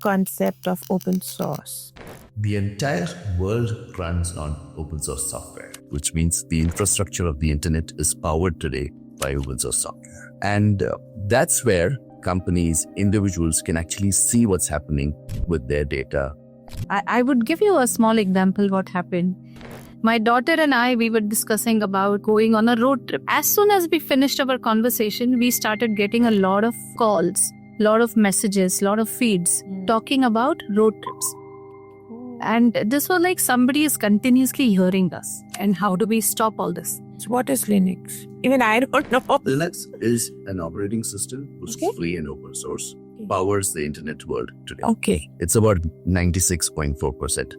concept of open source? The entire world runs on open source software, which means the infrastructure of the internet is powered today by open source software. And that's where companies, individuals can actually see what's happening with their data. I would give you a small example what happened. My daughter and I, we were discussing about going on a road trip. As soon as we finished our conversation, we started getting a lot of calls, lot of messages, lot of feeds talking about road trips. And this was like somebody is continuously hearing us. And how do we stop all this? So what is Linux? Even I don't know. Linux is an operating system which is free and open source, powers the internet world today. Okay. It's about 96.4%.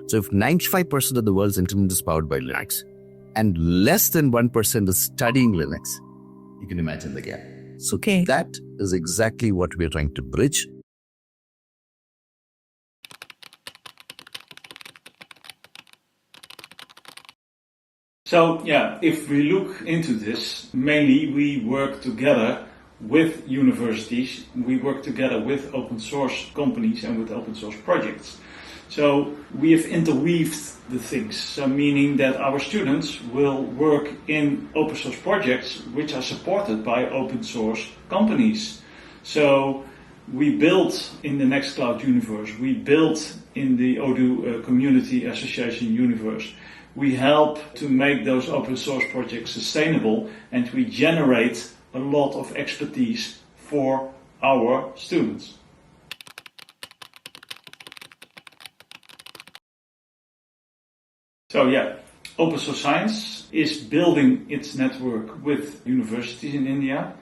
So if 95% of the world's internet is powered by Linux and less than 1% is studying Linux, you can imagine the gap. So that is exactly what we are trying to bridge. So if we look into this, mainly we work together with universities, we work together with open source companies and with open source projects. So we have interweaved the things, so meaning that our students will work in open source projects which are supported by open source companies. So we built in the Nextcloud universe, we built in the Odoo Community Association universe. We help to make those open source projects sustainable, and we generate a lot of expertise for our students. So Open Source Science is building its network with universities in India.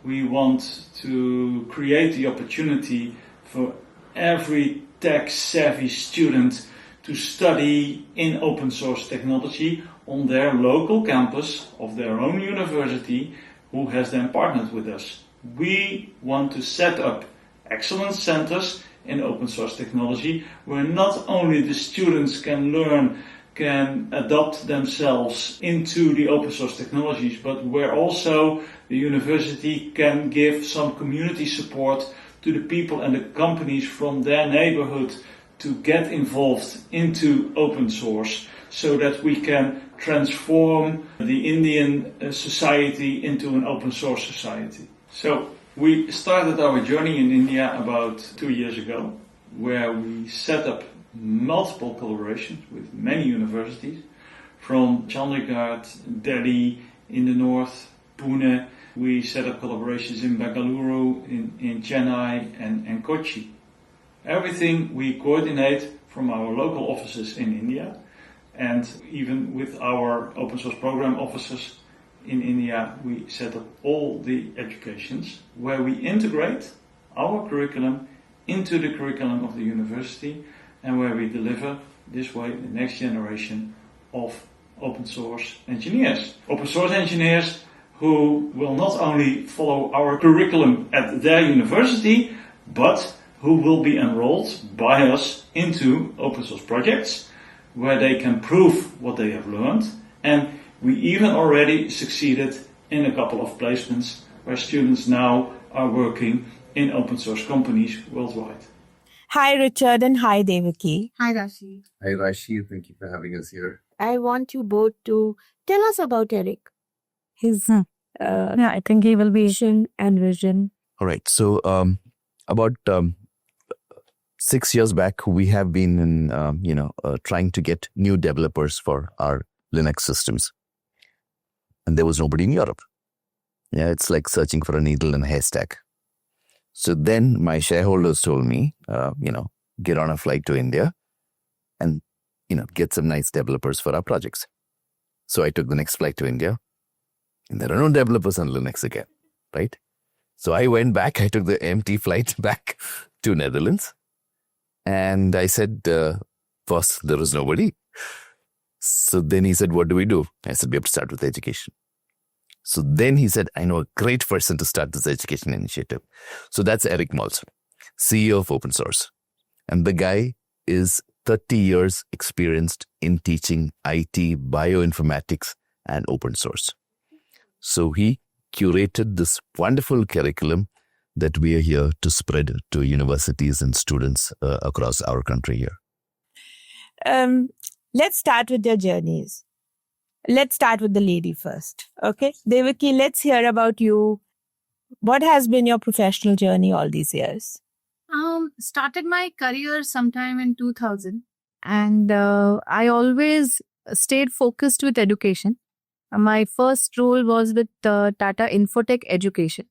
We want to create the opportunity for every tech-savvy student to study in open source technology on their local campus of their own university who has then partnered with us. We want to set up excellence centers in open source technology where not only the students can learn, can adopt themselves into the open source technologies, but where also the university can give some community support to the people and the companies from their neighborhood to get involved into open source so that we can transform the Indian society into an open source society. So we started our journey in India about 2 years ago, where we set up multiple collaborations with many universities, from Chandigarh, Delhi in the north, Pune. We set up collaborations in Bengaluru, in Chennai and Kochi. Everything we coordinate from our local offices in India, and even with our open source program officers in India, we set up all the educations where we integrate our curriculum into the curriculum of the university, and where we deliver this way the next generation of open source engineers. Open source engineers who will not only follow our curriculum at their university, but who will be enrolled by us into open source projects where they can prove what they have learned. And we even already succeeded in a couple of placements where students now are working in open source companies worldwide. Hi, Richard, and hi, Devaki. Hi, Rashi. Hi, Rashi. Thank you for having us here. I want you both to tell us about Eric, his I think he will be. mission and vision. All right. So about 6 years back, we have been in, trying to get new developers for our Linux systems. And there was nobody in Europe. Yeah, it's like searching for a needle in a haystack. So then my shareholders told me, get on a flight to India and, get some nice developers for our projects. So I took the next flight to India, and there are no developers on Linux again, right? So I went back, I took the empty flight back to Netherlands, and I said, boss, there is nobody. So then he said, what do we do? I said, we have to start with education. So then he said, I know a great person to start this education initiative. So that's Eric Maltz, CEO of Open Source. And the guy is 30 years experienced in teaching IT, bioinformatics, and open source. So he curated this wonderful curriculum that we are here to spread to universities and students across our country here. Let's start with your journeys. Let's start with the lady first. Okay. Devaki, let's hear about you. What has been your professional journey all these years? Started my career sometime in 2000, and I always stayed focused with education. My first role was with Tata Infotech Education,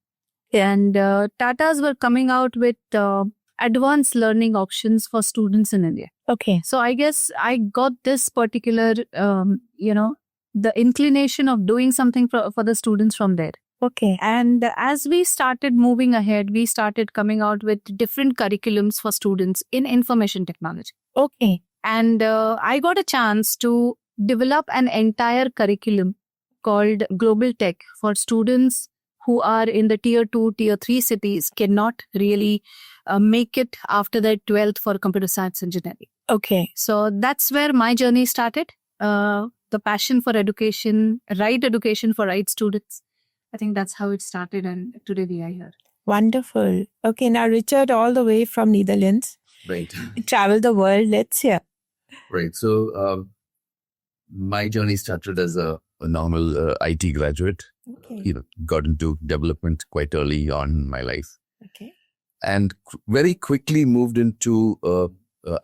and Tatas were coming out with advanced learning options for students in India. Okay. So I guess I got this particular, the inclination of doing something for the students from there. Okay. And as we started moving ahead, we started coming out with different curriculums for students in information technology. Okay. And I got a chance to develop an entire curriculum called Global Tech for students who are in the tier 2, tier 3 cities, cannot really make it after their 12th for computer science engineering. Okay. So that's where my journey started. The passion for education, right education for right students. I think that's how it started, and today we are here. Wonderful. Okay, now Richard, all the way from Netherlands, Right. travel the world. Let's hear. Right. So my journey started as a normal IT graduate. Okay. Got into development quite early on in my life, Okay. and very quickly moved into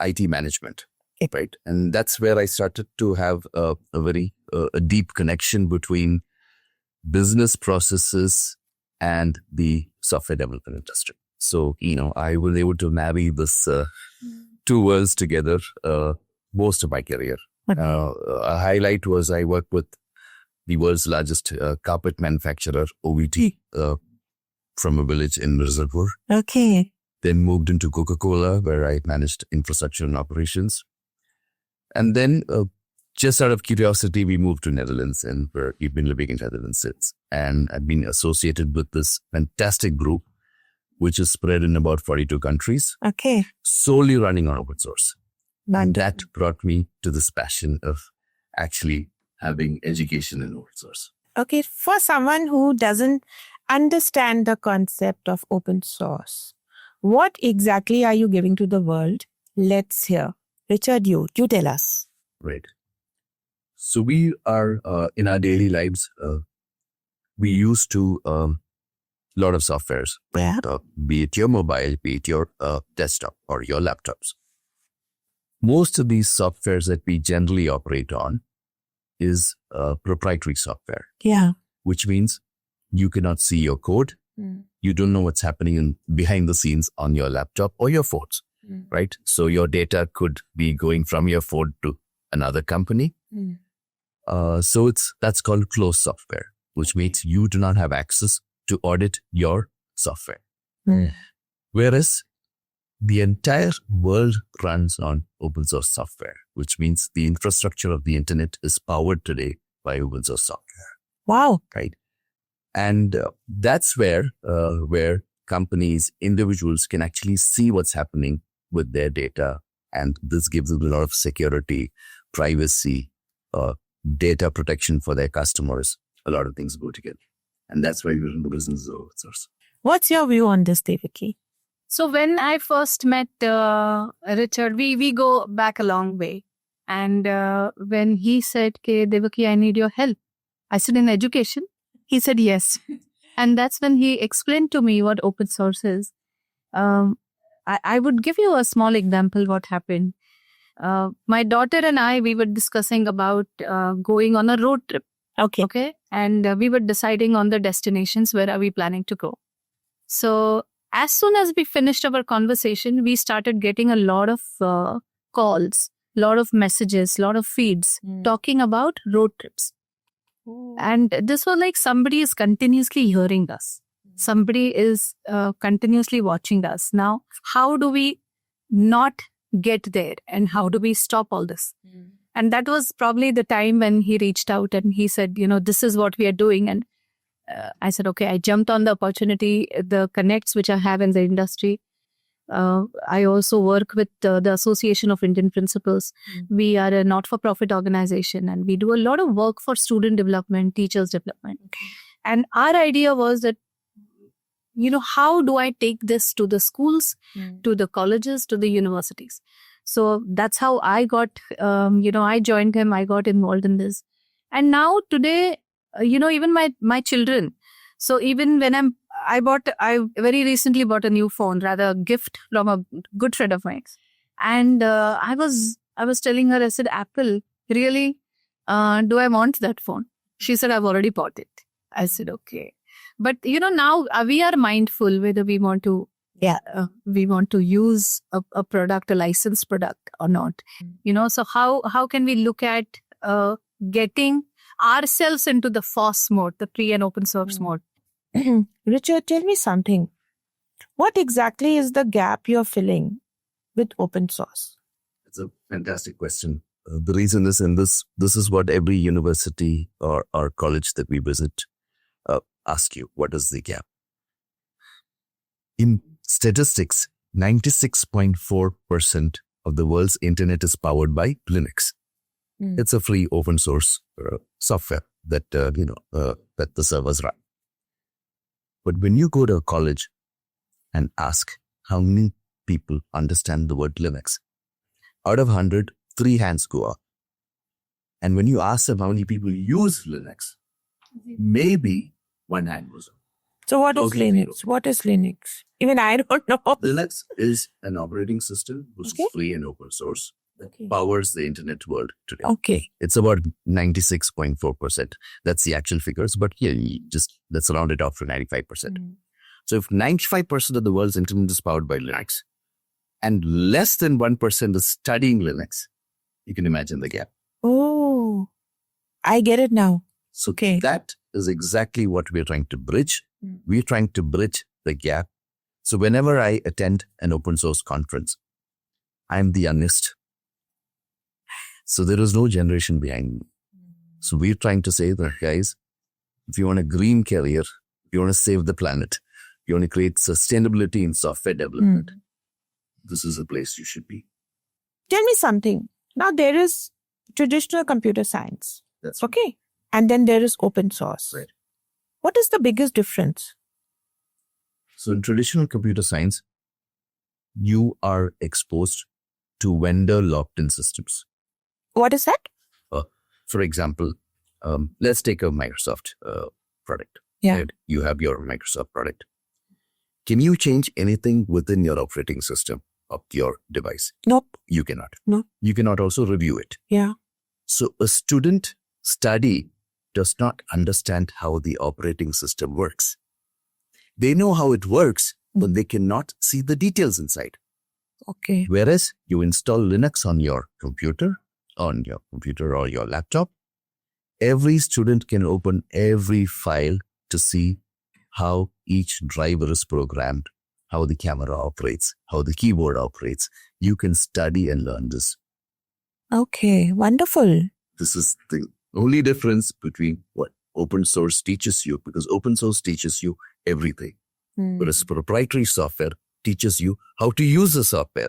IT management. Okay. Right. And that's where I started to have a very deep connection between business processes and the software development industry. So, I was able to marry this two worlds together most of my career. Okay. A highlight was I worked with the world's largest carpet manufacturer, OVT, from a village in Mirzapur. Okay. Then moved into Coca-Cola, where I managed infrastructure and operations. And then just out of curiosity, we moved to Netherlands, and we've been living in Netherlands since. And I've been associated with this fantastic group, which is spread in about 42 countries, Okay. solely running on open source. And Wonderful. that brought me to this passion of actually having education in open source. Okay, for someone who doesn't understand the concept of open source, what exactly are you giving to the world? Let's hear. Richard, you tell us. Right. So we are, in our daily lives, we used to lot of softwares, Yeah. be it your mobile, be it your desktop or your laptops. Most of these softwares that we generally operate on is proprietary software, Yeah. which means you cannot see your code. You don't know what's happening behind the scenes on your laptop or your phones, right? So your data could be going from your phone to another company. So that's called closed software, which means you do not have access to audit your software. Whereas the entire world runs on open source software, which means the infrastructure of the internet is powered today by open source software, Wow. right? And that's where companies, individuals can actually see what's happening with their data. And this gives them a lot of security, privacy, data protection for their customers. A lot of things go together. And that's why we're in the business of open source. What's your view on this, Devaki? So when I first met Richard, we go back a long way. And when he said, "Okay, Devaki, I need your help," I said, "In education?" He said, "Yes." And that's when he explained to me what open source is. I would give you a small example what happened. My daughter and I, we were discussing about going on a road trip. Okay. And we were deciding on the destinations, where are we planning to go. So as soon as we finished our conversation, we started getting a lot of calls, lot of messages, lot of feeds talking about road trips. And this was like somebody is continuously hearing us. Somebody is continuously watching us. Now, how do we not get there, and how do we stop all this? And that was probably the time when he reached out and he said, this is what we are doing. And I said, okay, I jumped on the opportunity, the connects which I have in the industry. I also work with the Association of Indian Principals. We are a not-for-profit organization, and we do a lot of work for student development, teachers development. And our idea was that how do I take this to the schools, to the colleges, to the universities? So that's how I got, I joined him, I got involved in this. And now today, even my children. So even when I very recently bought a new phone, rather a gift from a good friend of mine. And I was telling her, I said, Apple, really, do I want that phone? She said, I've already bought it. I said, okay. But, now we are mindful whether we want to use a product, a licensed product or not. So how can we look at getting ourselves into the FOSS mode, the free and open source mode? Richard, tell me something. What exactly is the gap you're filling with open source? It's a fantastic question. The reason is this is what every university or college that we visit ask you, what is the gap? In statistics, 96.4% of the world's internet is powered by Linux. It's a free open source software that that the servers run. But when you go to a college and ask how many people understand the word Linux, out of 100, 3 hands go up. And when you ask them how many people use Linux, maybe 1 hand goes up. So what is Okay, Linux? zero. What is Linux? Even I don't know. Linux is an operating system which is free and open source that powers the internet world today. Okay. It's about 96.4%. That's the actual figures, but let's round it off to 95%. So if 95% of the world's internet is powered by Linux and less than 1% is studying Linux, you can imagine the gap. Oh, I get it now. So Okay. that is exactly what we're trying to bridge. We're trying to bridge the gap. So whenever I attend an open source conference, I'm the youngest. So there is no generation behind me. So we're trying to say that, guys, if you want a green career, if you want to save the planet, if you want to create sustainability in software development, this is a place you should be. Tell me something. Now there is traditional computer science. That's Okay. And then there is open source. Right. What is the biggest difference? So in traditional computer science, you are exposed to vendor locked-in systems. What is that? For example, let's take a Microsoft product. Yeah. Right? You have your Microsoft product. Can you change anything within your operating system of your device? Nope. You cannot. No. You cannot also review it. Yeah. So a student study does not understand how the operating system works. They know how it works, but they cannot see the details inside. Okay. Whereas you install Linux on your computer or your laptop, every student can open every file to see how each driver is programmed, how the camera operates, how the keyboard operates. You can study and learn this. Okay. Wonderful. This is the only difference between what open source teaches you, because open source teaches you everything. Whereas proprietary software teaches you how to use the software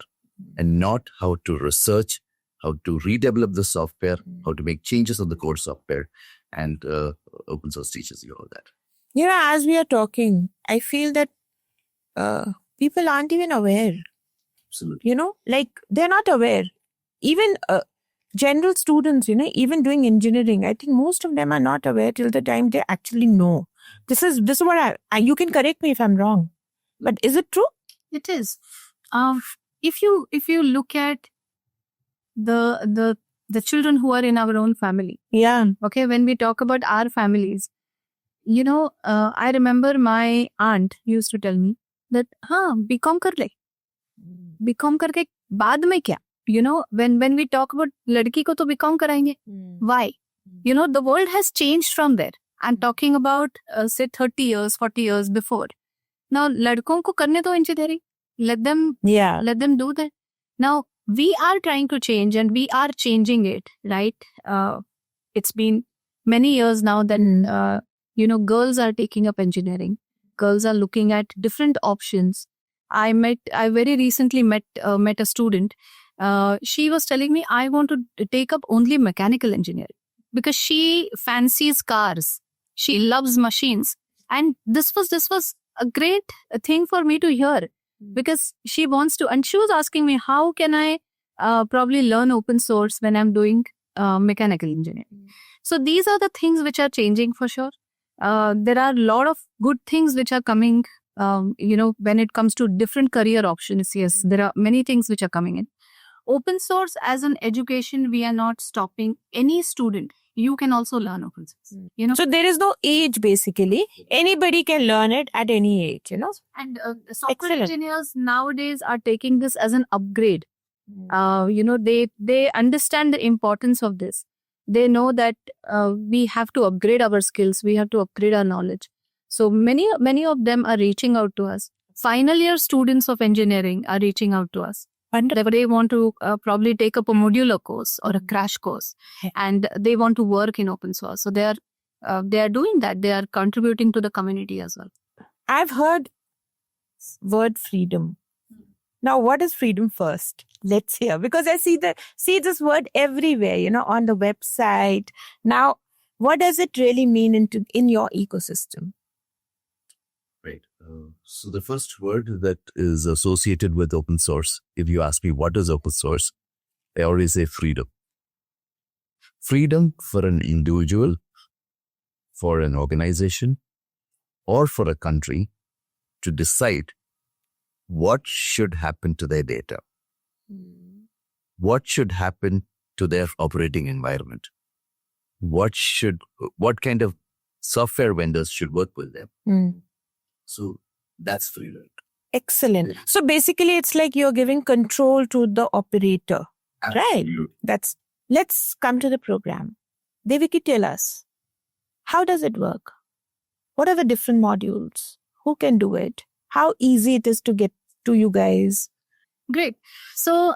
and not how to research, how to redevelop the software, how to make changes on the core software. And open source teaches you all that. As we are talking, I feel that people aren't even aware. Absolutely. Like they're not aware. Even general students, even doing engineering, I think most of them are not aware till the time they actually know. This is what you can correct me if I'm wrong, but is it true? It is. If you look at the children who are in our own family, Yeah. okay, when we talk about our families, I remember my aunt used to tell me that, BCom kar le. BCom karke baad mein kya? When we talk about ladki ko to BCom karayenge. Why? The world has changed from there. I'm talking about say 30 years, 40 years before. Now, ladkon ko karne do engineering. Let them do that. Now, we are trying to change and we are changing it, right? It's been many years now that, girls are taking up engineering. Girls are looking at different options. I very recently met a student. She was telling me, I want to take up only mechanical engineering because she fancies cars. She loves machines. And this was a great thing for me to hear, because she wants to, and she was asking me, how can I probably learn open source when I'm doing mechanical engineering? So these are the things which are changing for sure. There are a lot of good things which are coming, when it comes to different career options. Yes, there are many things which are coming in. Open source as an education, we are not stopping any student. You can also learn open source. So there is no age basically. Anybody can learn it at any age, And software Excellent. engineers nowadays are taking this as an upgrade. They understand the importance of this. They know that we have to upgrade our skills. We have to upgrade our knowledge. So many of them are reaching out to us. Final year students of engineering are reaching out to us. They want to probably take up a modular course or a crash course, and they want to work in open source. So they are doing that. They are contributing to the community as well. I've heard word freedom. Now, what is freedom first? Let's hear, because I see this word everywhere, on the website. Now, what does it really mean in your ecosystem? Right. So the first word that is associated with open source, if you ask me what is open source, I always say freedom. Freedom for an individual, for an organization, or for a country to decide what should happen to their data, what should happen to their operating environment, what kind of software vendors should work with them. So that's freedom. Excellent. So basically, it's like you're giving control to the operator, right? Let's come to the program. Devaki, tell us, how does it work? What are the different modules? Who can do it? How easy it is to get to you guys? Great. So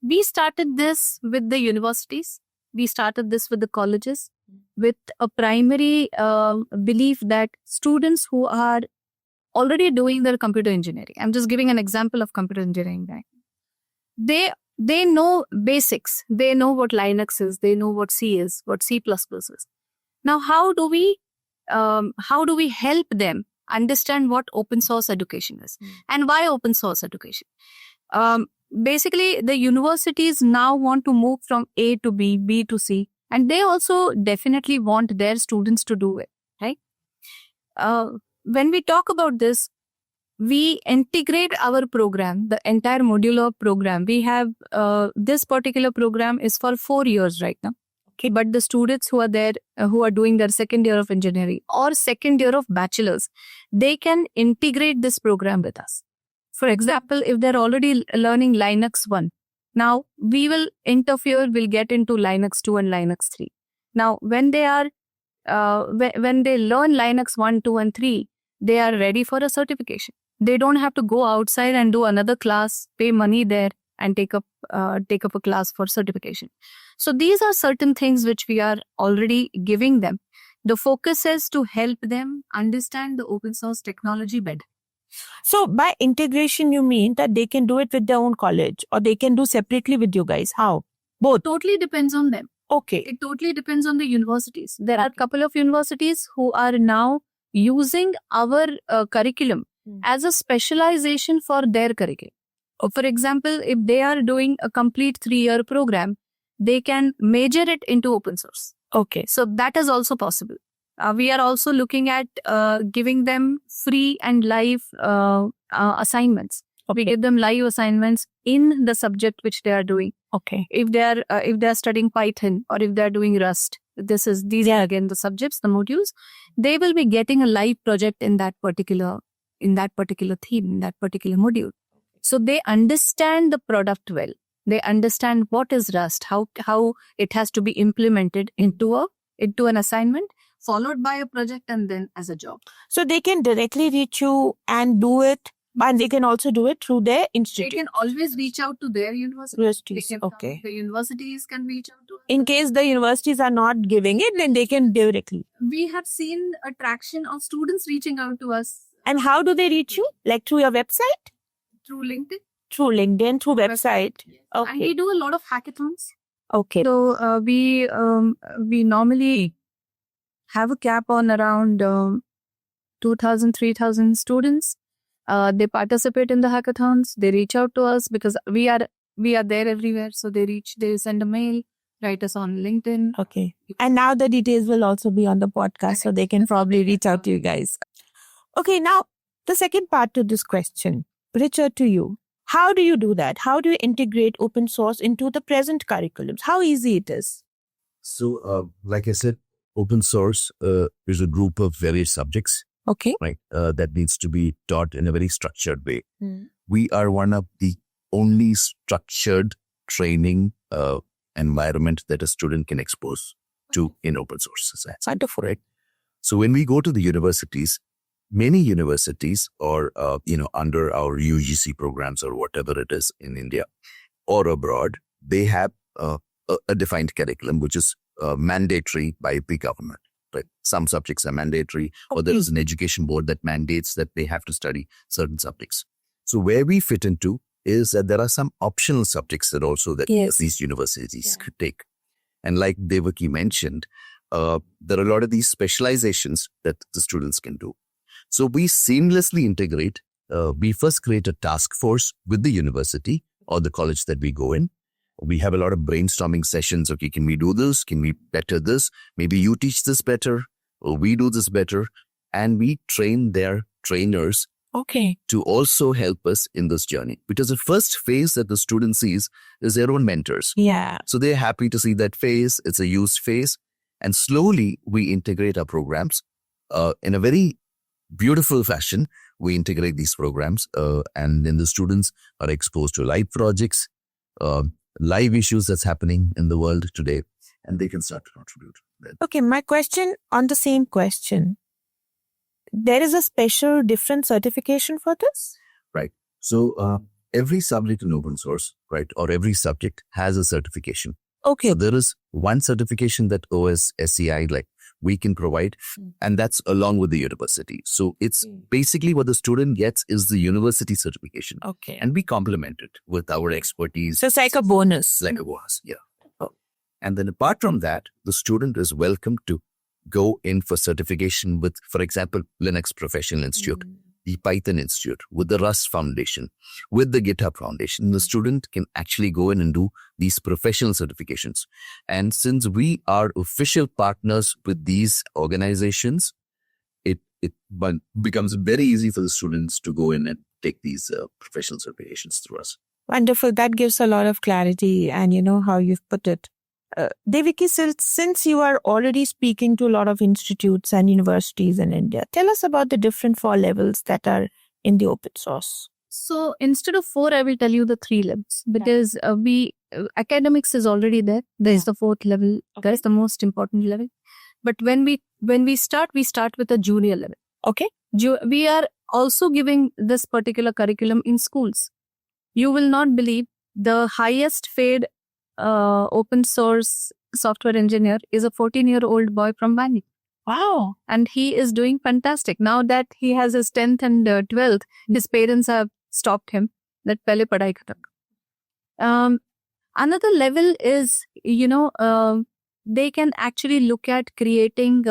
we started this with the universities. We started this with the colleges with a primary belief that students who are already doing their computer engineering, I'm just giving an example of computer engineering, right? They know basics. They know what Linux is. They know what C is, what C++ is. Now, how do we help them understand what open source education is and why open source education? Basically, the universities now want to move from A to B, B to C, and they also definitely want their students to do it, right? When we talk about this, we integrate our program, the entire modular program. We have this particular program is for 4 years right now. Okay, but the students who are there, who are doing their second year of engineering or second year of bachelor's, they can integrate this program with us. For example, if they're already learning Linux 1, now we will we'll get into Linux 2 and Linux 3. Now, when they are when they learn Linux 1, 2, and 3, they are ready for a certification. They don't have to go outside and do another class, pay money there, and take up a class for certification. So these are certain things which we are already giving them. The focus is to help them understand the open source technology better. So by integration, you mean that they can do it with their own college or they can do separately with you guys? How? Both? Totally depends on them. Okay. It totally depends on the universities. There are a couple of universities who are now using our curriculum as a specialization for their curriculum. For example, if they are doing a complete 3-year program, they can major it into open source. Okay. So that is also possible. We are also looking at giving them free and live assignments. Okay. We give them live assignments in the subject which they are doing. Okay. If they are studying Python or if they are doing Rust, these are again the subjects, the modules. They will be getting a live project in that particular theme, in that particular module. So they understand the product well. They understand what is Rust, how it has to be implemented into an assignment, followed by a project, and then as a job. So they can directly reach you and do it, and they can also do it through their institute. They can always reach out to their universities. Okay. The universities can reach out to us. In case the universities are not giving it, then they can directly. We have seen a traction of students reaching out to us. And how do they reach you? Like through your website? Through LinkedIn. Through LinkedIn, through website. Yes. Okay. And we do a lot of hackathons. Okay. So we normally have a cap on around 2,000, 3,000 students. They participate in the hackathons. They reach out to us because we are there everywhere. So they send a mail, write us on LinkedIn. Okay. And now the details will also be on the podcast, so they can probably reach out to you guys. Okay, now the second part to this question, Richard, to you. How do you do that? How do you integrate open source into the present curriculums? How easy it is? So, like I said, open source is a group of various subjects, Okay. right? That needs to be taught in a very structured way. We are one of the only structured training environment that a student can expose to in open source. That's Wonderful. right. So when we go to the universities, many universities or, under our UGC programs or whatever it is in India or abroad, they have a defined curriculum, which is mandatory by the government. Right? Some subjects are mandatory, or there is an education board that mandates that they have to study certain subjects. So where we fit into is that there are some optional subjects that also that Yes. these universities could take. And like Devaki mentioned, there are a lot of these specializations that the students can do. So we seamlessly integrate. We first create a task force with the university or the college that we go in. We have a lot of brainstorming sessions. Okay, can we do this? Can we better this? Maybe you teach this better, or we do this better. And we train their trainers Okay. to also help us in this journey. Because the first phase that the student sees is their own mentors. Yeah. So they're happy to see that phase. It's a used phase. And slowly we integrate our programs in a very beautiful fashion. We integrate these programs and then the students are exposed to live projects, live issues that's happening in the world today, and they can start to contribute. Okay, my question on the same question. There is a special different certification for this? Right. So every subject in open source, right, or every subject has a certification. Okay. So there is one certification that OSSCI, like we can provide, and that's along with the university. So it's basically what the student gets is the university certification, Okay. and we complement it with our expertise. So it's like a bonus. Like it was, yeah. And then apart from that, the student is welcome to go in for certification with, for example, Linux Professional Institute, the Python Institute, with the Rust Foundation, with the GitHub Foundation. The student can actually go in and do these professional certifications. And since we are official partners with these organizations, it becomes very easy for the students to go in and take these professional certifications through us. Wonderful. That gives a lot of clarity and you know how you've put it. Devaki, since you are already speaking to a lot of institutes and universities in India, tell us about the different 4 levels that are in the open source. So instead of 4, I will tell you the 3 levels because academics is already there. There is the 4th level. That is the most important level. But when we start with a junior level. Okay. We are also giving this particular curriculum in schools. You will not believe the highest paid open source software engineer is a 14-year-old boy from Bangalore. Wow. And he is doing fantastic. Now that he has his 10th and 12th, his parents have stopped him. That pehle padhai khatam. Another level is, they can actually look at creating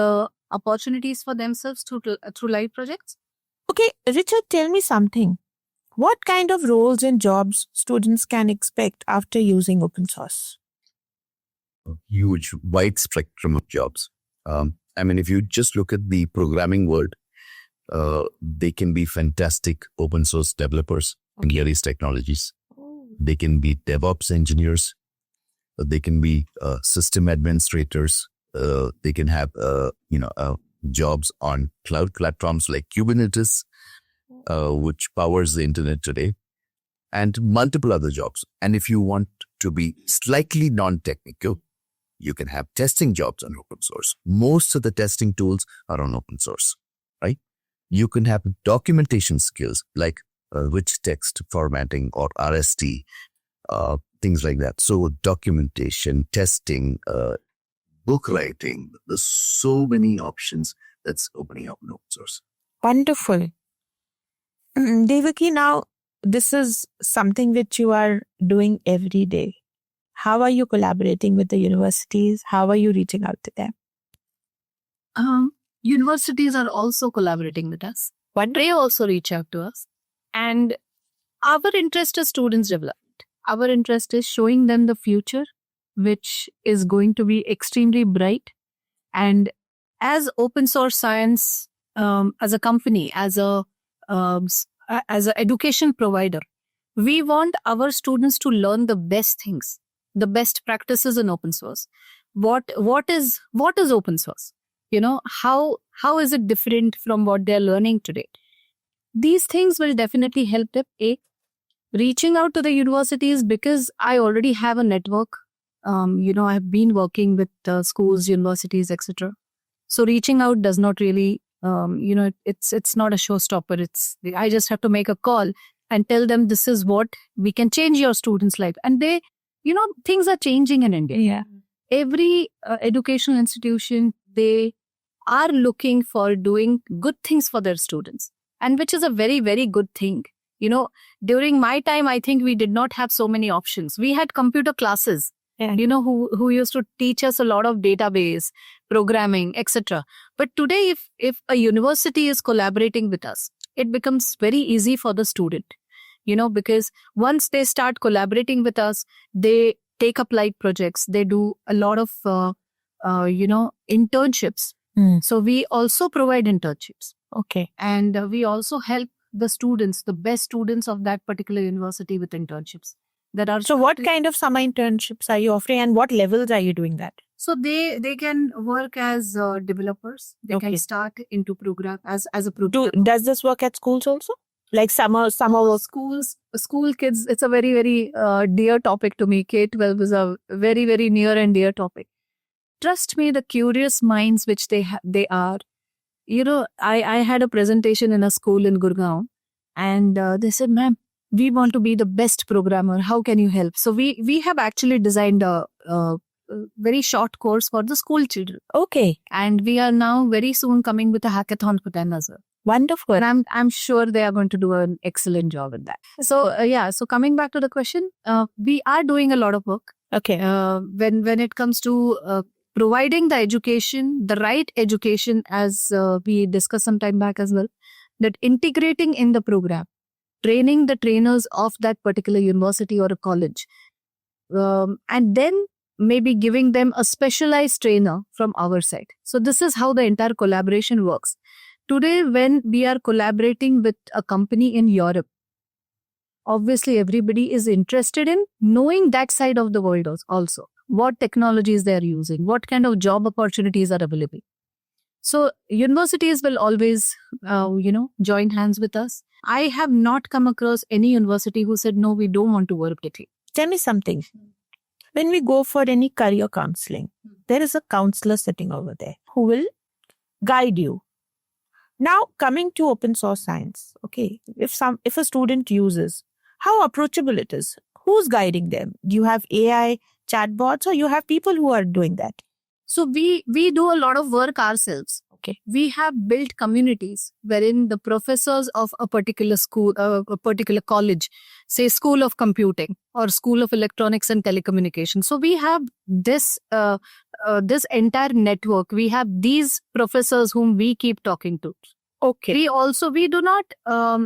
opportunities for themselves through live projects. Okay, Richard, tell me something. What kind of roles and jobs students can expect after using open source? A huge, wide spectrum of jobs. If you just look at the programming world, they can be fantastic open source developers in various technologies. They can be DevOps engineers. They can be system administrators. They can have, jobs on cloud platforms like Kubernetes, which powers the internet today, and multiple other jobs. And if you want to be slightly non-technical, you can have testing jobs on open source. Most of the testing tools are on open source, right? You can have documentation skills like rich text formatting or RST, things like that. So documentation, testing, book writing, there's so many options that's opening up in open source. Wonderful. Devaki, now this is something which you are doing every day. How are you collaborating with the universities? How are you reaching out to them? universities are also collaborating with us. They also reach out to us. And our interest is students' development. Our interest is showing them the future, which is going to be extremely bright. And as open source science, as a company, as an education provider, we want our students to learn the best things, the best practices in open source. What is open source? How is it different from what they're learning today? These things will definitely help them reaching out to the universities, because I already have a network. I've been working with schools, universities, etc. So reaching out does not really, it's not a showstopper. I just have to make a call and tell them this is what we can change your students' life. And things are changing in India. Yeah. Every educational institution, they are looking for doing good things for their students, and which is a very, very good thing. During my time, I think we did not have so many options. We had computer classes, who used to teach us a lot of database, programming, etc. But today, if a university is collaborating with us, it becomes very easy for the student, because once they start collaborating with us, they take up light projects. They do a lot of, internships. So we also provide internships. Okay. And we also help the students, the best students of that particular university, with internships. So what kind of summer internships are you offering, and what levels are you doing that? So they can work as developers. They Okay. can start into program as a program. Does this work at schools also? Like summer work? School kids, it's a very, very dear topic to me. K-12 is a very, very near and dear topic. Trust me, the curious minds which they are. I had a presentation in a school in Gurgaon, and they said, "Ma'am, we want to be the best programmer. How can you help?" So we have actually designed a very short course for the school children. Okay. And we are now very soon coming with a hackathon for them as well. Wonderful. And I'm sure they are going to do an excellent job with that. So so coming back to the question, we are doing a lot of work. Okay. When it comes to providing the education, the right education, as we discussed some time back as well, that integrating in the program, training the trainers of that particular university or a college, and then maybe giving them a specialized trainer from our side. So this is how the entire collaboration works. Today, when we are collaborating with a company in Europe, obviously everybody is interested in knowing that side of the world also. What technologies they are using, what kind of job opportunities are available. So universities will always, join hands with us. I have not come across any university who said, no, we don't want to work with you. Tell me something. When we go for any career counseling, there is a counselor sitting over there who will guide you. Now, coming to open source science, okay, if a student uses, how approachable it is, who's guiding them? Do you have AI chatbots, or you have people who are doing that? So we do a lot of work ourselves. Okay. We have built communities wherein the professors of a particular school, a particular college, say School of Computing or School of Electronics and Telecommunications. So we have this entire network. We have these professors whom we keep talking to. Okay. We do not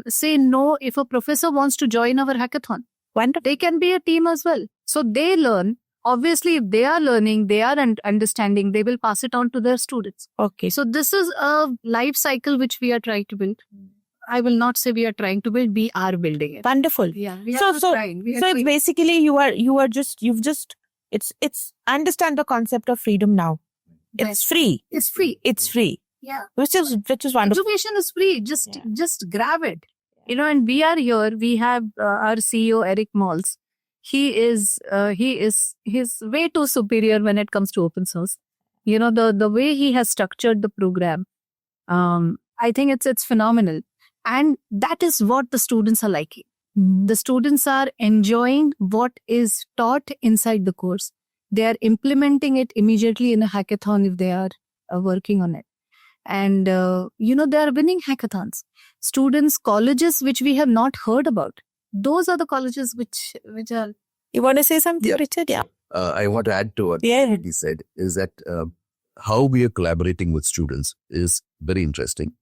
say no if a professor wants to join our hackathon. Wonderful. They can be a team as well. So they learn. Obviously, if they are learning, they are understanding, they will pass it on to their students. Okay. So this is a life cycle which we are trying to build. I will not say we are trying to build, we are building it. Wonderful. Yeah. We are So not trying. We are it's doing. basically it's understand the concept of freedom now. It's free. It's free. It's free. Yeah. Which is wonderful. Education is free. Just grab it. And we are here. We have our CEO, Eric Malls. He's way too superior when it comes to open source. The way he has structured the program, I think it's phenomenal. And that is what the students are liking. The students are enjoying what is taught inside the course. They are implementing it immediately in a hackathon if they are working on it. And, they are winning hackathons. Students, colleges which we have not heard about. Those are the colleges which are... You want to say something, Richard? Yeah. I want to add to what Yeah. he said, is that how we are collaborating with students is very interesting.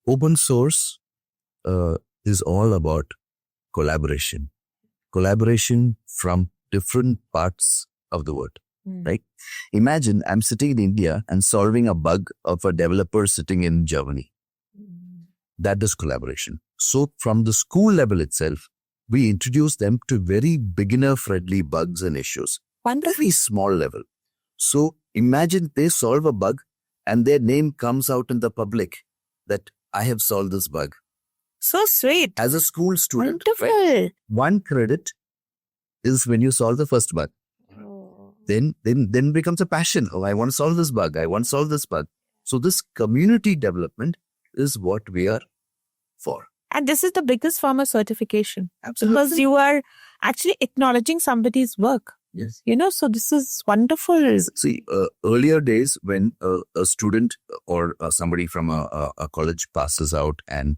Open source is all about collaboration. Collaboration from different parts of the world. Right? Imagine I'm sitting in India and solving a bug of a developer sitting in Germany. That is collaboration. So from the school level itself, we introduce them to very beginner-friendly bugs and issues. Very small level. So imagine they solve a bug and their name comes out in the public that I have solved this bug. So sweet. As a school student, Wonderful. one credit is when you solve the first bug. Then becomes a passion. Oh, I want to solve this bug. I want to solve this bug. So this community development is what we are for. And this is the biggest form of certification. Absolutely. Because you are actually acknowledging somebody's work. Yes. So this is wonderful. See, earlier days when a student or somebody from a college passes out, and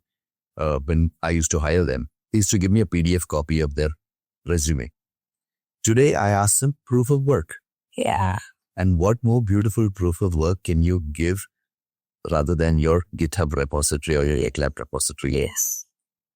when I used to hire them, they used to give me a PDF copy of their resume. Today, I ask them proof of work. Yeah. And what more beautiful proof of work can you give rather than your GitHub repository or your GitLab repository? Yes.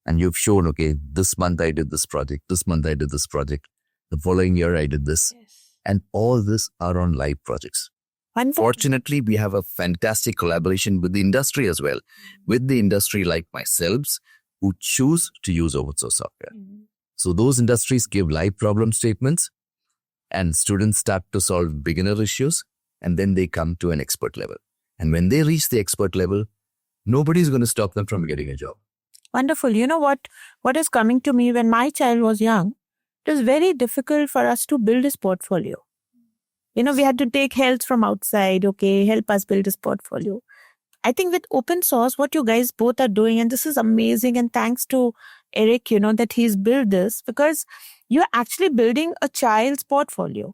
And you've shown, okay, this month I did this project, this month I did this project, the following year I did this. Yes. And all this are on live projects. Wonderful. Fortunately, we have a fantastic collaboration with the industry as well, with the industry like myself who choose to use open source software. So those industries give live problem statements and students start to solve beginner issues, and then they come to an expert level. And when they reach the expert level, nobody's going to stop them from getting a job. Wonderful. You know what is coming to me when my child was young, it was very difficult for us to build his portfolio. We had to take help from outside. Okay, help us build his portfolio. I think with open source, what you guys both are doing, and this is amazing, and thanks to Eric, that he's built this, because you're actually building a child's portfolio.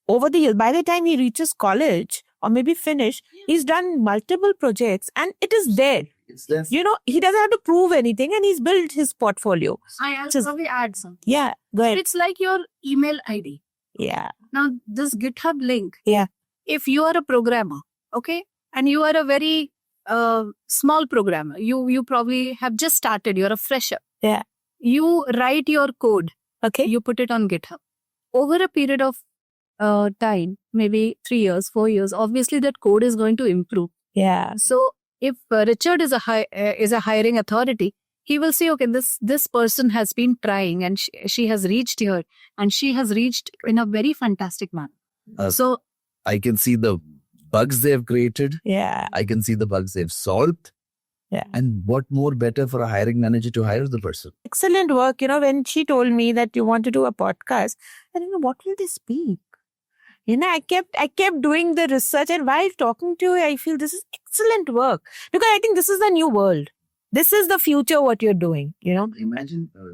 Over the years, by the time he reaches college or maybe finish, he's done multiple projects and it is there. It's there. He doesn't have to prove anything and he's built his portfolio. I'll Just- probably add something. Yeah, go ahead. It's like your email ID. Yeah. Now, this GitHub link. Yeah. If you are a programmer, okay, and you are a very small programmer, you probably have just started, you're a fresher. Yeah. You write your code, Okay. you put it on GitHub. Over a period of time, maybe 3 years, 4 years, obviously that code is going to improve. Yeah. So if Richard is a hiring authority, he will say, okay, this person has been trying and she has reached here, and she has reached in a very fantastic manner. So I can see the bugs they've created. Yeah. I can see the bugs they've solved. Yeah. And what more better for a hiring manager to hire the person? Excellent work. When she told me that you want to do a podcast, I don't know, what will this be? I kept doing the research, and while talking to you, I feel this is excellent work, because I think this is the new world. This is the future, what you're doing,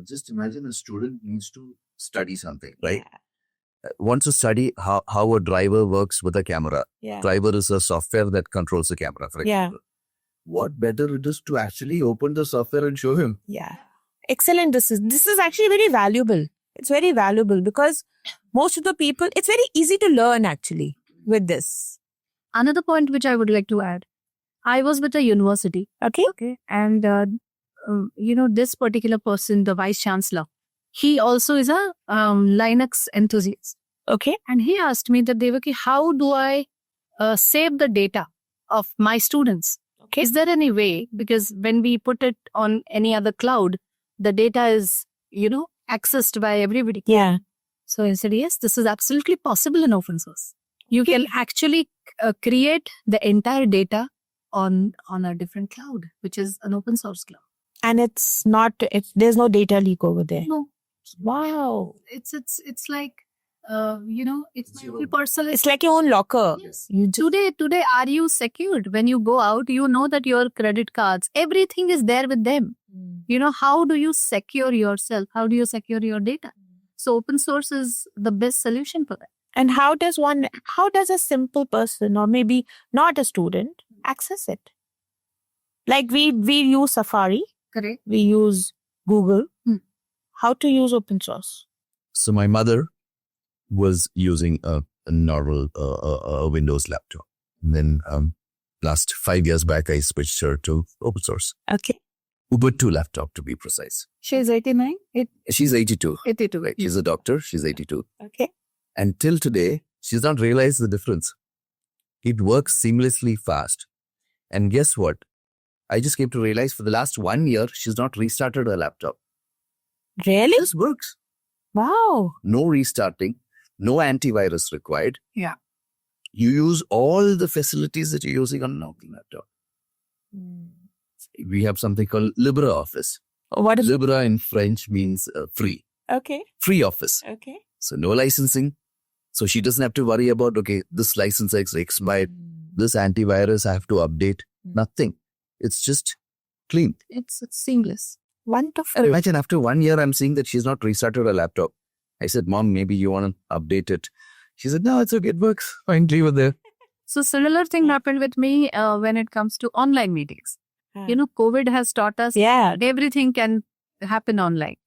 Just imagine a student needs to study something, right? Wants to study how a driver works with a camera. Yeah. Driver is a software that controls the camera, for Yeah. example. What better it is to actually open the software and show him? Yeah. Excellent. This is actually very valuable. It's very valuable because most of the people, it's very easy to learn actually with this. another point which I would like to add, I was with a university. Okay. And, this particular person, the vice chancellor, he also is a Linux enthusiast. Okay. And he asked me that, Devaki, how do I save the data of my students? Okay. Is there any way? Because when we put it on any other cloud, the data is, accessed by everybody. Yeah. So I said, yes, this is absolutely possible in open source. You can actually create the entire data on a different cloud, which is an open source cloud. And there's no data leak over there. No, Wow. it's like, it's my own personal. It's like your own locker. Yes. You just, Today, are you secured? When you go out, you know that your credit cards, everything is there with them. How do you secure yourself? How do you secure your data? So open source is the best solution for that. and how does a simple person, or maybe not a student, access it? Like we use Safari, Correct. we use Google. How to use open source? So my mother was using a normal Windows laptop. Then last 5 years back, I switched her to open source. Okay. Ubuntu laptop, to be precise. She's 89? She's 82. 82. Right. She's a doctor. She's 82. Okay. And till today, she's not realized the difference. It works seamlessly fast. And guess what? I just came to realize for the last 1 year, she's not restarted her laptop. Really? This works. Wow. No restarting, no antivirus required. Yeah. You use all the facilities that you're using on an Apple laptop. We have something called LibreOffice. What is Libre in French means free. Okay. Free office. Okay. So no licensing. So she doesn't have to worry about, okay, this license is expired. This antivirus I have to update. Nothing. It's just clean. It's seamless. Wonderful. Imagine after 1 year, I'm seeing that she's not restarted her laptop. I said, Mom, maybe you want to update it. She said, no, it's okay. It works. Fine. Leave it there. So similar thing happened with me when it comes to online meetings. You know, COVID has taught us Yeah. that everything can happen online.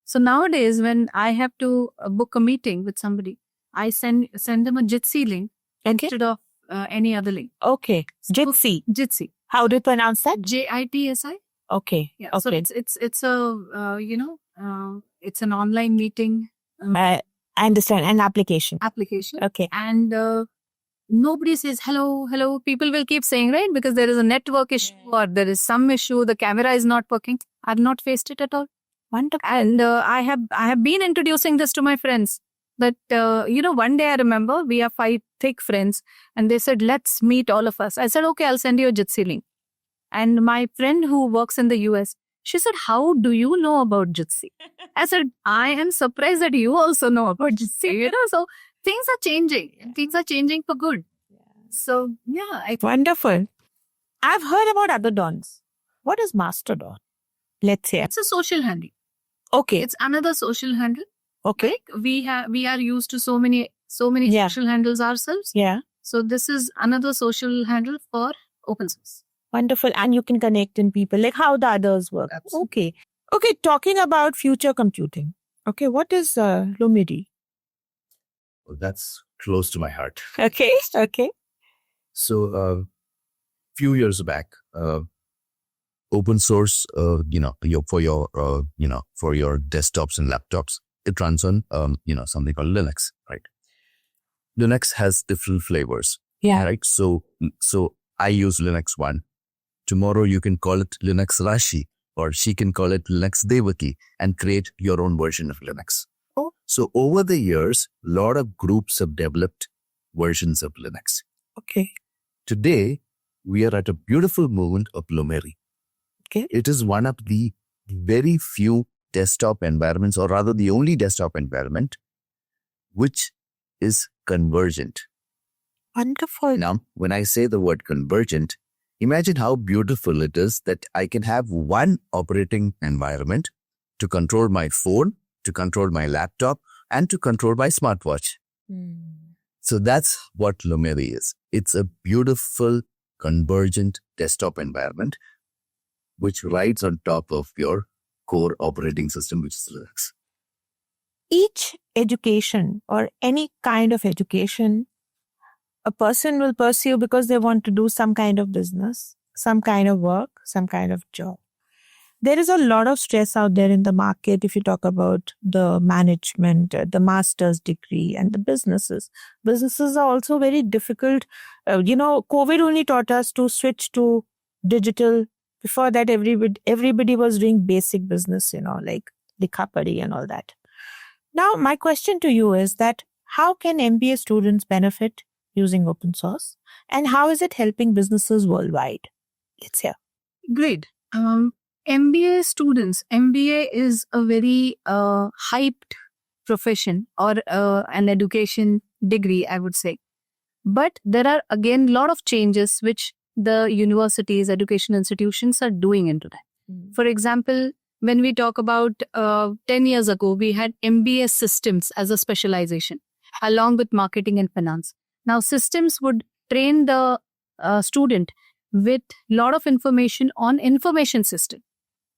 So nowadays, when I have to book a meeting with somebody, I send them a Jitsi link Okay. instead of any other link. Okay. Jitsi. Jitsi. How do you pronounce that? JITSI. Okay. Yeah. So Okay. it's a it's an online meeting I understand. An application. application, Okay. and nobody says hello. People will keep saying, right, because there is a network issue or there is some issue. The camera is not working. I've not faced it at all. Wonderful. And I have been introducing this to my friends. That one day I remember we are 5 thick friends, and they said, let's meet all of us. I said, okay, I'll send you a Jitsi link. And my friend who works in the US, she said, how do you know about Jitsi? I said, I am surprised that you also know about Jitsi. So things are changing. And things are changing for good. So yeah, Wonderful. I've heard about other dons. What is Mastodon? Let's hear. it's a social handle. Okay. It's another social handle. Okay. We are used to so many Yeah. social handles ourselves. Yeah. So this is another social handle for open source. Wonderful. And you can connect in people, like how the others work. Absolutely. Okay. Okay. Talking about future computing. Okay. What is Lumidi? Well, that's close to my heart. Okay. Okay. So, few years back, open source, for your desktops and laptops, it runs on, something called Linux, right? Linux has different flavors, Yeah. right? So I use Linux 1. Tomorrow you can call it Linux Rashi, or she can call it Linux Devaki and create your own version of Linux. Oh. So over the years, a lot of groups have developed versions of Linux. Okay. Today, we are at a beautiful moment of Lumeri. Okay. It is one of the very few desktop environments, or rather the only desktop environment, which is convergent. Wonderful. Now, when I say the word convergent, imagine how beautiful it is that I can have one operating environment to control my phone, to control my laptop, and to control my smartwatch. So that's what Lumeri is. It's a beautiful convergent desktop environment which rides on top of your core operating system, which is Linux. Each education or any kind of education, a person will pursue because they want to do some kind of business, some kind of work, some kind of job. There is a lot of stress out there in the market if you talk about the management, the master's degree, and the businesses. Businesses are also very difficult. COVID only taught us to switch to digital. Before that, everybody was doing basic business, like likha padi and all that. Now, my question to you is that how can MBA students benefit using open source, and how is it helping businesses worldwide? Let's hear. Great. MBA students, MBA is a very hyped profession or an education degree, I would say. But there are again a lot of changes which the universities, education institutions are doing into that. For example, when we talk about 10 years ago, we had MBA systems as a specialization along with marketing and finance. Now, systems would train the student with a lot of information on information system,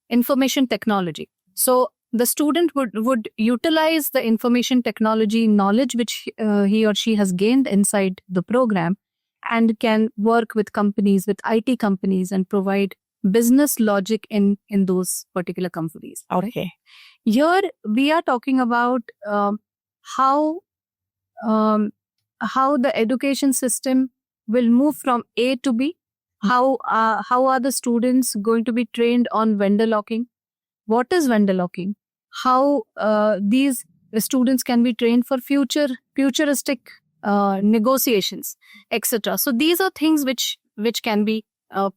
information technology. So the student would utilize the information technology knowledge which he or she has gained inside the program and can work with companies, with IT companies, and provide business logic in those particular companies. right? Okay. Here we are talking about how the education system will move from A to B. How are the students going to be trained on vendor locking? What is vendor locking? How these students can be trained for futuristic negotiations, etc. So these are things which can be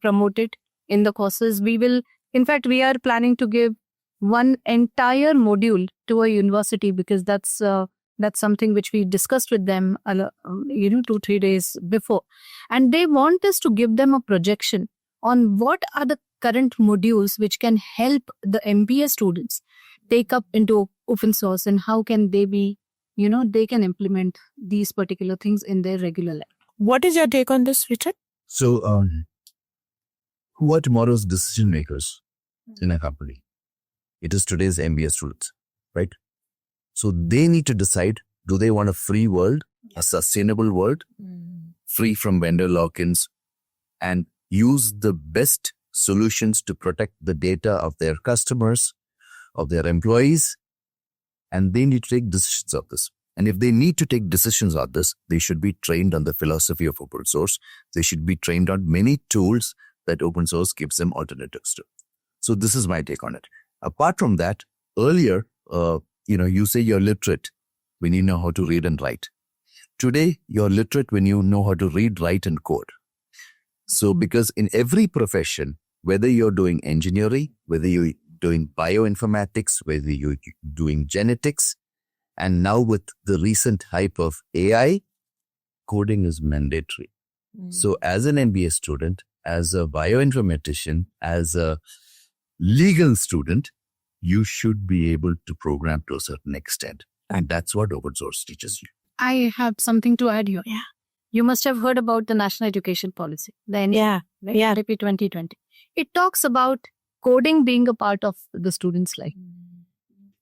promoted in the courses. In fact, we are planning to give one entire module to a university, because that's something which we discussed with them 2-3 days before, and they want us to give them a projection on what are the current modules which can help the MBA students take up into open source, and how can they be, they can implement these particular things in their regular life. What is your take on this, Richard? So, who are tomorrow's decision makers in a company? It is today's MBA students, right? So they need to decide, do they want a free world, a sustainable world, free from vendor lock-ins, and use the best solutions to protect the data of their customers, of their employees, and they need to take decisions of this. And if they need to take decisions on this, they should be trained on the philosophy of open source. They should be trained on many tools that open source gives them alternatives to. So this is my take on it. Apart from that, earlier, you say you're literate when you know how to read and write. Today, you're literate when you know how to read, write, and code. So because in every profession, whether you're doing engineering, whether you're doing bioinformatics, whether you're doing genetics, and now with the recent hype of AI, coding is mandatory. So as an MBA student, as a bioinformatician, as a legal student, you should be able to program to a certain extent. And that's what open source teaches you. I have something to add here. Yeah. You must have heard about the National Education Policy, the NEP, Yeah. right? Yeah. NEP 2020. It talks about coding being a part of the student's life.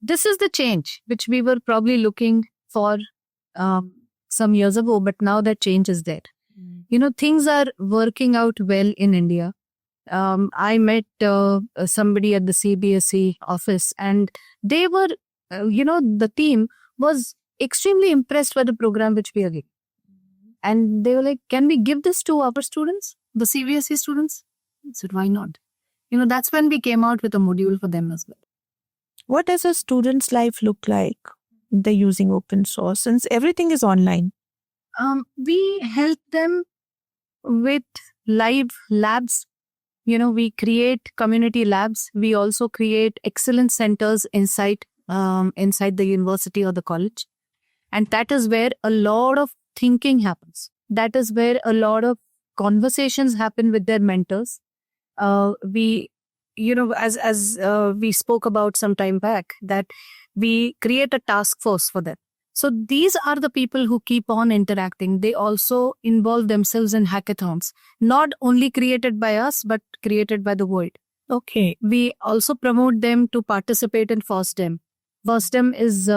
This is the change which we were probably looking for some years ago, but now that change is there. Things are working out well in India. I met somebody at the CBSE office, and they were, the team was extremely impressed by the program which we are giving. And they were like, can we give this to our students, the CBSE students? I said, why not? That's when we came out with a module for them as well. What does a student's life look like? They're using open source since everything is online. We help them with live labs. We create community labs. We also create excellence centers inside the university or the college. And that is where a lot of thinking happens. That is where a lot of conversations happen with their mentors. We spoke about some time back, that we create a task force for them. So these are the people who keep on interacting. They also involve themselves in hackathons, not only created by us, but created by the world. Okay. We also promote them to participate in FOSDEM. FOSDEM is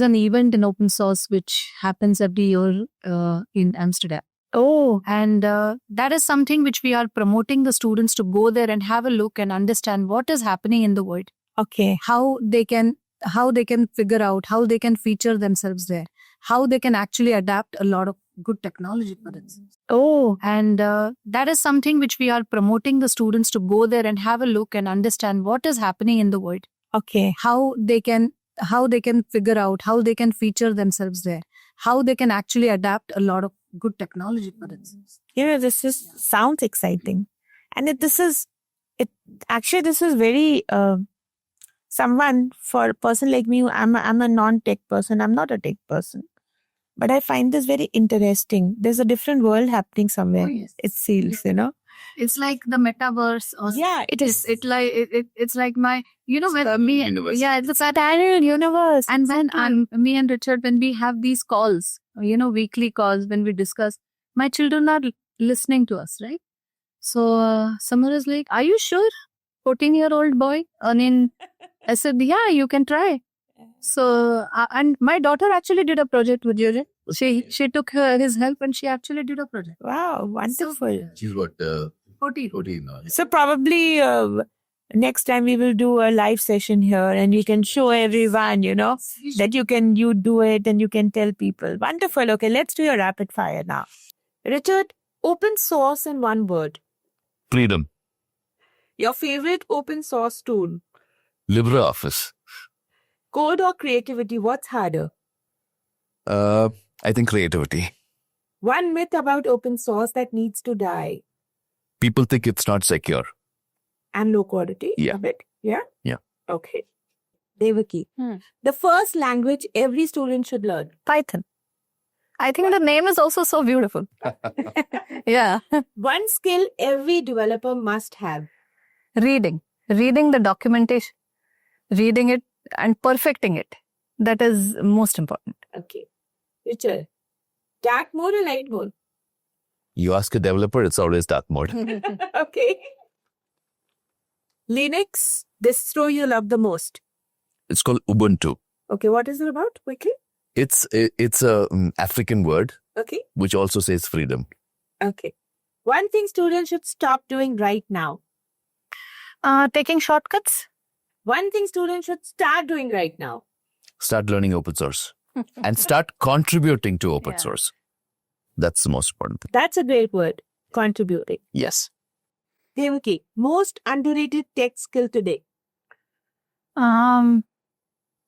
an event in open source which happens every year in Amsterdam. Oh, And that is something which we are promoting the students to go there and have a look and understand what is happening in the world, okay. how they can figure out, how they can feature themselves there, how they can actually adapt a lot of good technology for instance. Oh, And that is something which we are promoting the students to go there and have a look and understand what is happening in the world, okay. how they can figure out, how they can feature themselves there, how they can actually adapt a lot of good technology for instance. This sounds exciting. And this is very, someone, for a person like me, I'm a non-tech person. I'm not a tech person. But I find this very interesting. There's a different world happening somewhere. Oh, yes. It feels, It's like the metaverse, or Yeah, it is. it's like my, when me, universe. yeah, it's a Parallel universe. And when me and Richard, when we have these calls, weekly calls, when we discuss, my children are listening to us, right? So Samar is like, are you sure? 14-year-old boy? I said, yeah, you can try. So, and my daughter actually did a project with Jurgen. She took his help and she actually did a project. Wow, wonderful. She's what, 14. now. So probably next time we will do a live session here and we can show everyone, that you do it and you can tell people. Wonderful. Okay, let's do a rapid fire now. Richard, open source in one word. Freedom. Your favorite open source tool. LibreOffice. Code or creativity, what's harder? I think creativity. One myth about open source that needs to die. People think it's not secure. And low quality? Yeah. A bit. Yeah? Yeah. Okay. Devaki, the first language every student should learn. Python. I think the name is also so beautiful. Yeah. One skill every developer must have. Reading the documentation, reading it and perfecting it. That is most important. Okay. Richard, dark mode or light mode? You ask a developer, it's always dark mode. Okay. Linux, distro you love the most. It's called Ubuntu. Okay, what is it about? Quickly. It's a African word Okay. which also says freedom. Okay. One thing students should stop doing right now. Taking shortcuts. One thing students should start doing right now. Start learning open source and start contributing to open Yeah. source. That's the most important thing. That's a great word. Contributing. Yes. Devaki, most underrated tech skill today.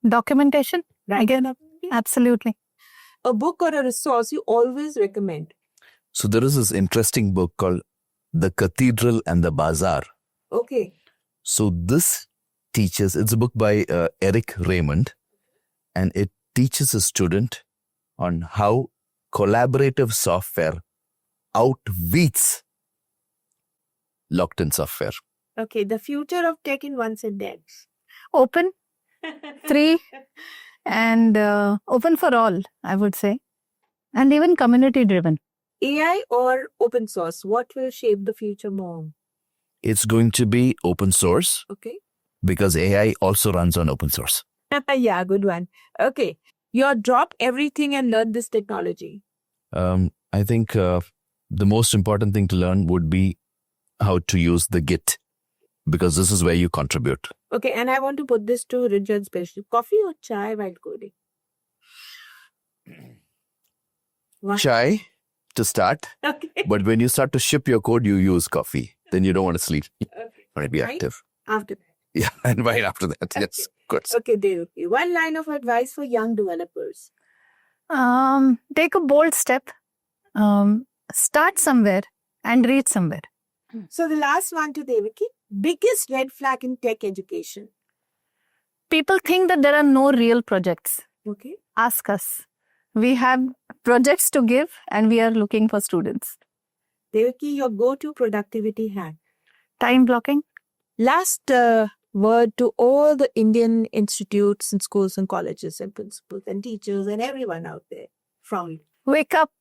Documentation. Right. Again, absolutely. A book or a resource you always recommend. So there is this interesting book called The Cathedral and the Bazaar. Okay. So this teaches, it's a book by Eric Raymond, and it teaches a student on how collaborative software outwits locked-in software. Okay. The future of tech in one sentence. Open, free, and open for all, I would say. And even community driven. AI or open source? What will shape the future more? It's going to be open source Okay. because AI also runs on open source. Yeah, good one. Okay. You drop everything and learn this technology. I think the most important thing to learn would be how to use the Git, because this is where you contribute. Okay. And I want to put this to Richard special. Coffee or chai while coding? What? Chai to start, Okay. but when you start to ship your code, you use coffee. Then you don't want to sleep. You Okay. want to be Right. active. After that. Yeah, and right after that, yes, good. Okay, Devaki. One line of advice for young developers. Take a bold step. Start somewhere and reach somewhere. So the last one to Devaki. Biggest red flag in tech education. People think that there are no real projects. Okay. Ask us. We have projects to give and we are looking for students. Devaki, your go-to productivity hack. Time blocking. Last word to all the Indian institutes and schools and colleges and principals and teachers and everyone out there from you. Wake up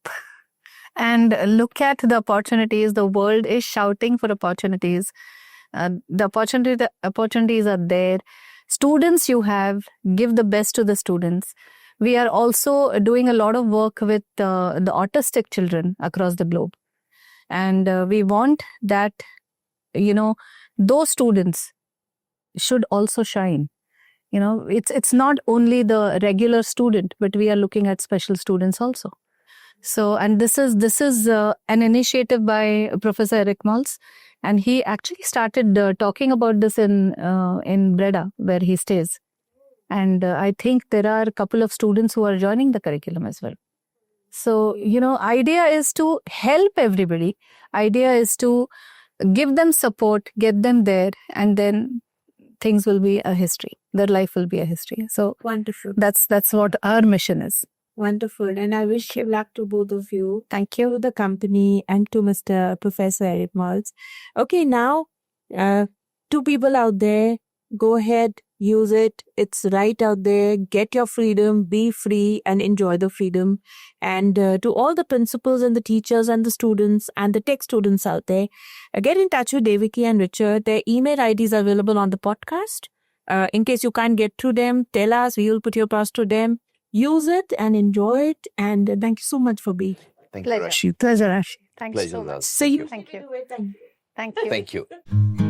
and look at the opportunities. The world is shouting for opportunities. The opportunities are there. Students you have, give the best to the students. We are also doing a lot of work with the autistic children across the globe. And we want that, those students should also shine. It's not only the regular student, but we are looking at special students also. So, and this is an initiative by Professor Eric Maltz, and he actually started talking about this in Breda, where he stays. And I think there are a couple of students who are joining the curriculum as well. So, idea is to help everybody. Idea is to give them support, get them there, and then things will be a history. Their life will be a history. So Wonderful. that's what our mission is. Wonderful. And I wish you luck to both of you. Thank you. To the company and to Mr. Professor Eric Maltz. Okay, now, two people out there, go ahead, use it. It's right out there. Get your freedom, be free, and enjoy the freedom. And to all the principals and the teachers and the students and the tech students out there, get in touch with Devaki and Richard. Their email IDs are available on the podcast. In case you can't get through them, tell us. We will put your pass to them. use it and enjoy it. And thank you so much for being. Thank Pleasure. you. Rashi. Pleasure, Ashi. Thanks Pleasure, so much. Raj. See you. Thank you. Thank you. Thank you.